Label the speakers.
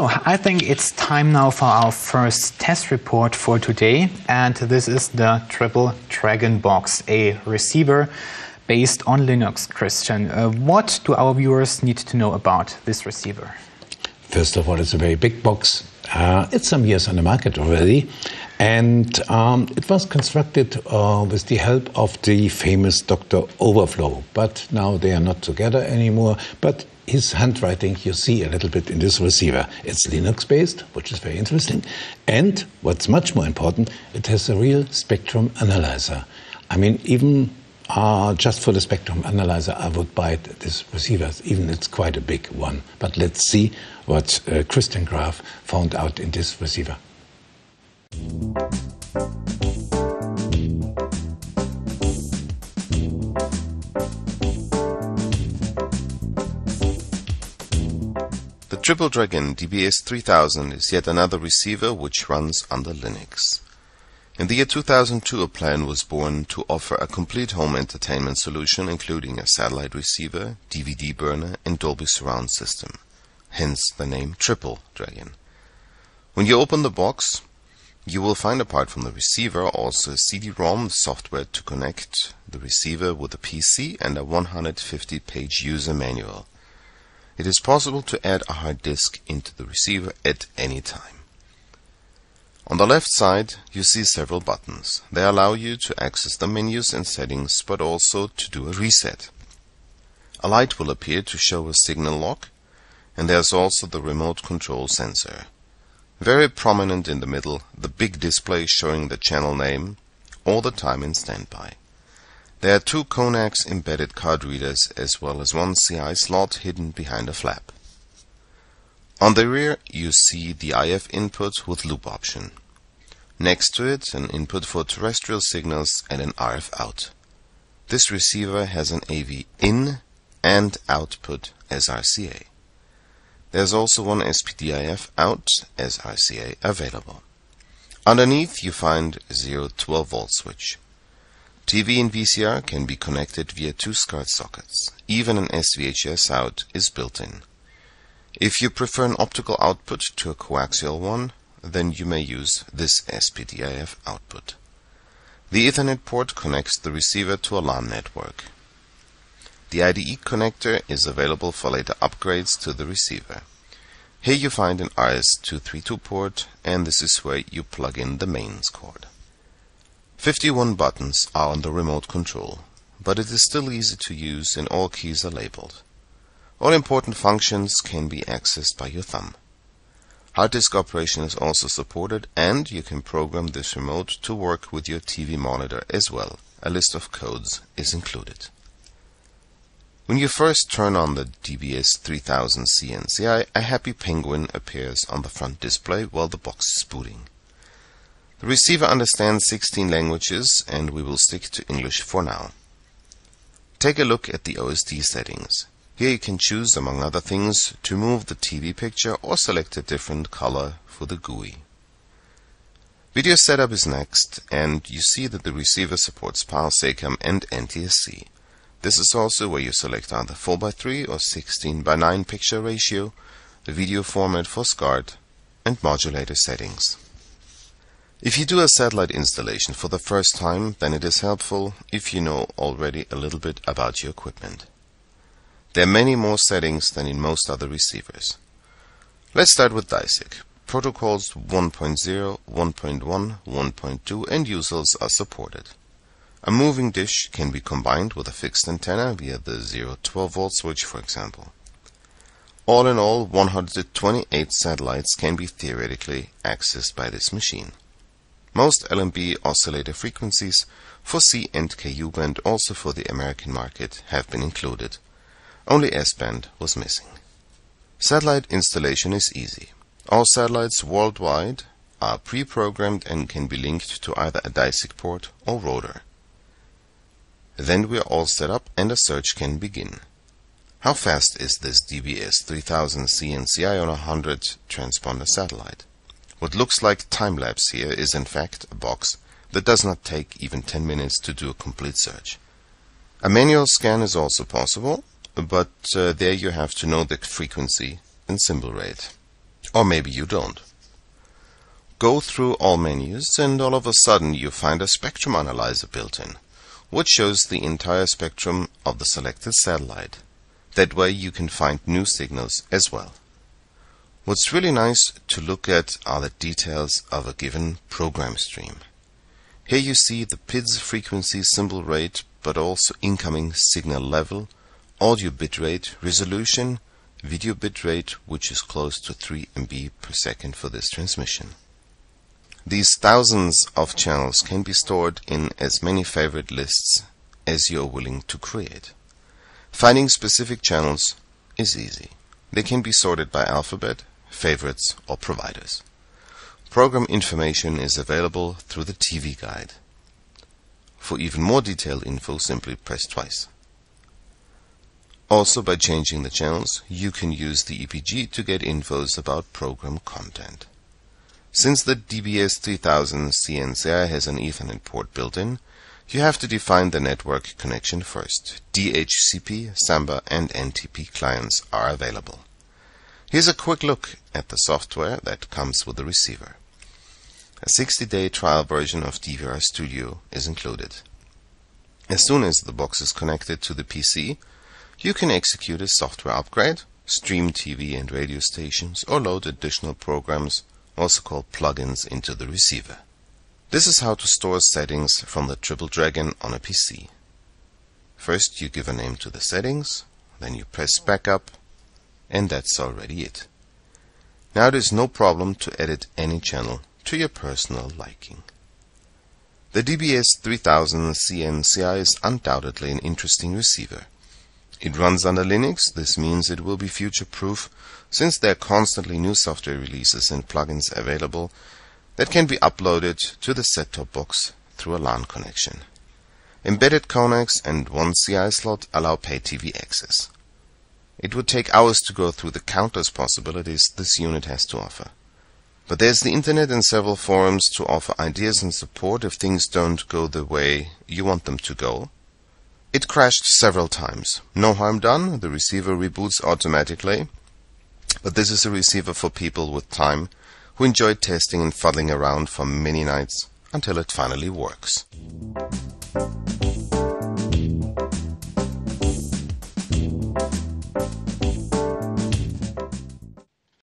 Speaker 1: So I think it's time now for our first test report for today, and this is the Triple Dragon Box, a receiver based on Linux. Christian, what do our viewers need to know about this receiver?
Speaker 2: First of all, it's a very big box. It's some years on the market already, and it was constructed with the help of the famous Dr. Overflow, but now they are not together anymore. But his handwriting you see a little bit in this receiver. It's Linux-based, which is very interesting, and what's much more important, it has a real spectrum analyzer. I mean, even just for the spectrum analyzer, I would buy this receiver, even it's quite a big one. But let's see what Christian Graf found out in this receiver.
Speaker 3: The Triple Dragon DBS 3000 is yet another receiver which runs under Linux. In the year 2002, a plan was born to offer a complete home entertainment solution including a satellite receiver, DVD burner and Dolby Surround system. Hence the name Triple Dragon. When you open the box, you will find, apart from the receiver, also a CD-ROM software to connect the receiver with a PC and a 150-page user manual. It is possible to add a hard disk into the receiver at any time. On the left side, you see several buttons. They allow you to access the menus and settings, but also to do a reset. A light will appear to show a signal lock, and there's also the remote control sensor. Very prominent in the middle, the big display showing the channel name, all the time in standby. There are two Conax embedded card readers as well as one CI slot hidden behind a flap. On the rear you see the IF input with loop option. Next to it, an input for terrestrial signals and an RF out. This receiver has an AV in and output as RCA. There's also one SPDIF out as RCA available. Underneath you find a 0-12 volt switch. TV and VCR can be connected via two SCART sockets. Even an SVHS out is built in. If you prefer an optical output to a coaxial one, then you may use this SPDIF output. The Ethernet port connects the receiver to a LAN network. The IDE connector is available for later upgrades to the receiver. Here you find an RS-232 port, and this is where you plug in the mains cord. 51 buttons are on the remote control, but it is still easy to use and all keys are labeled. All important functions can be accessed by your thumb. Hard disk operation is also supported, and you can program this remote to work with your TV monitor as well. A list of codes is included. When you first turn on the DBS 3000 CNCI, a happy penguin appears on the front display while the box is booting. The receiver understands 16 languages, and we will stick to English for now. Take a look at the OSD settings. Here you can choose, among other things, to move the TV picture or select a different color for the GUI. Video setup is next, and you see that the receiver supports PAL, SACAM and NTSC. This is also where you select either 4:3 or 16:9 picture ratio, the video format for SCART, and modulator settings. If you do a satellite installation for the first time, then it is helpful if you know already a little bit about your equipment. There are many more settings than in most other receivers. Let's start with DISIC. Protocols 1.0, 1.1, 1.2 and USELs are supported. A moving dish can be combined with a fixed antenna via the 0-12 volt switch, for example. All in all, 128 satellites can be theoretically accessed by this machine. Most LMB oscillator frequencies for C and KU band, also for the American market, have been included. Only S-band was missing. Satellite installation is easy. All satellites worldwide are pre-programmed and can be linked to either a DISIC port or rotor. Then we are all set up and a search can begin. How fast is this DBS 3000 CNCI on a 100 transponder satellite? What looks like time-lapse here is in fact a box that does not take even 10 minutes to do a complete search. A manual scan is also possible, but there you have to know the frequency and symbol rate. Or maybe you don't. Go through all menus and all of a sudden you find a spectrum analyzer built in, which shows the entire spectrum of the selected satellite. That way you can find new signals as well. What's really nice to look at are the details of a given program stream. Here you see the PIDS frequency symbol rate, but also incoming signal level, audio bitrate, resolution, video bitrate, which is close to 3 MB per second for this transmission. These thousands of channels can be stored in as many favorite lists as you are willing to create. Finding specific channels is easy. They can be sorted by alphabet, favorites, or providers. Program information is available through the TV guide. For even more detailed info, simply press twice. Also, by changing the channels, you can use the EPG to get infos about program content. Since the DBS 3000 CNCI has an Ethernet port built in, you have to define the network connection first. DHCP, Samba, and NTP clients are available. Here's a quick look at the software that comes with the receiver. A 60-day trial version of DVR Studio is included. As soon as the box is connected to the PC, you can execute a software upgrade, stream TV and radio stations, or load additional programs, also called plugins, into the receiver. This is how to store settings from the Triple Dragon on a PC. First you give a name to the settings, then you press backup, and that's already it. Now there's no problem to edit any channel to your personal liking. The DBS 3000 CNCI is undoubtedly an interesting receiver. It runs under Linux. This means it will be future-proof, since there are constantly new software releases and plugins available that can be uploaded to the set-top box through a LAN connection. Embedded codecs and one CI slot allow pay TV access. It would take hours to go through the countless possibilities this unit has to offer. But there's the internet and several forums to offer ideas and support if things don't go the way you want them to go. It crashed several times. No harm done, the receiver reboots automatically. But this is a receiver for people with time who enjoy testing and fuddling around for many nights until it finally works.